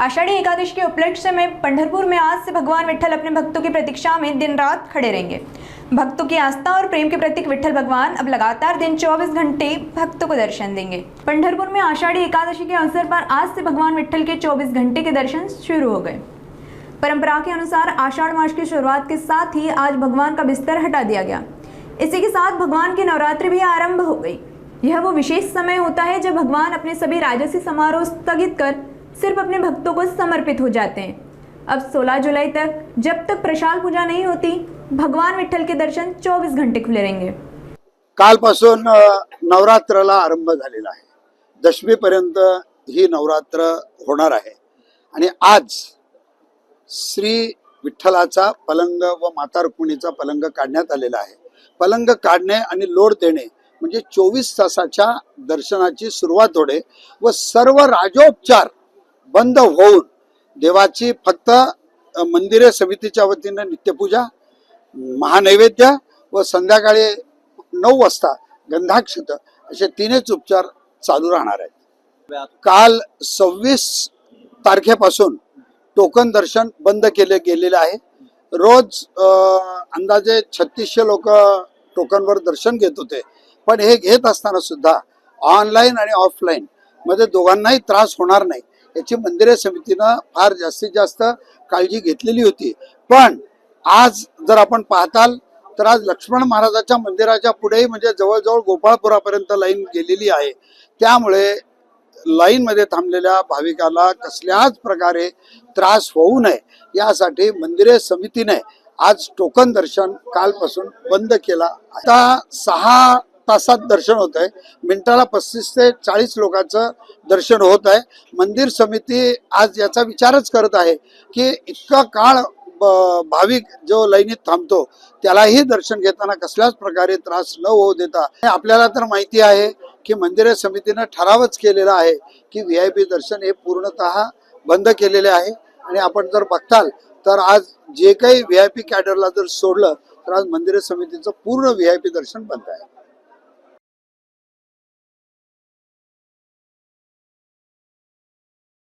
आषाढ़ी एकादशी के उपलक्ष्य में पंढरपुर में आज से भगवान विट्ठल अपने भक्तों की प्रतीक्षा में दिन रात खड़े रहेंगे। भक्तों की आस्था और प्रेम के प्रतीक विट्ठल भगवान अब लगातार दिन 24 घंटे भक्तों को दर्शन देंगे। पंढरपुर में आषाढ़ी एकादशी के अवसर पर आज से भगवान विट्ठल के 24 घंटे के दर्शन शुरू हो गए। परंपरा के अनुसार आषाढ़ मास की शुरुआत के साथ ही आज भगवान का बिस्तर हटा दिया गया। इसी के साथ भगवान की नवरात्रि भी आरंभ हो गई। यह वो विशेष समय होता है जब भगवान अपने सभी राजसी समारोह स्थगित कर सिर्फ अपने भक्तों को समर्पित हो जाते हैं। अब 16 जुलाई तक जब तक प्रशाल पूजा नहीं होती, भगवान विट्ठल के दर्शन 24 घंटे खुले रहेंगे। कालपासून नवरात्राला आरंभ झालेला आहे। दशमीपर्यंत ही नवरात्र होणार आहे आणि आज श्री विठ्ठलाचा पलंग व माता रुक्मिणीचा पलंग काढण्यात आलेला आहे। पलंग काढणे आणि लोड देणे म्हणजे 24 तासाच्या दर्शनाची सुरुवात होणे व सर्व राजोपचार बंद होऊन देवाची फक्त मंदिरे समितीच्या वतीने नित्यपूजा, महानैवेद्य व संध्याकाळी 9 वाजता गंधाक्षत असे तीनच उपचार चालू राहणार आहेत। काल 26 तारखेपासून टोकन दर्शन बंद केले गेलेले आहे। रोज अंदाजे 3600 लोक टोकनवर दर्शन घेत होते, पण हे घेत असताना सुद्धा ऑनलाईन आणि ऑफलाईन मध्ये दोघांनाही त्रास होणार नाही याची मंदिरे समितीने फार जास्तीत जास्त काळजी घेतलेली होती। पण आज जर आपण पाहताल तर आज लक्ष्मण महाराजाच्या मंदिराच्या पुढेही म्हणजे जवळजवळ गोपाळपुरापर्यंत लाईन गेलेली आहे। त्यामुळे लाईन मध्ये थांबलेल्या भाविकाला कसल्याच प्रकारे त्रास होऊ नये यासाठी मंदिरे समितीने आज टोकन दर्शन कालपासून बंद केला। आता 6 तासात दर्शन होत आहे। मिनिटाला 35 ते 40 लोकांचं दर्शन होत आहे। मंदिर समिती आज याचा विचारच करत आहे की इतका काळ भाविक जो लाईनीत थांबतो त्यालाही दर्शन घेताना कसल्याच प्रकारे त्रास न होऊ देता, आपल्याला तर माहिती आहे की मंदिर समितीने ठरावच केलेला आहे की व्हीआयपी दर्शन हे पूर्णतः बंद केलेले आहे। आणि आपण जर बघताल तर आज जे काही व्हीआयपी कॅडरला जर सोडलं तर आज मंदिर समितीचं पूर्ण व्हीआयपी दर्शन बंद आहे।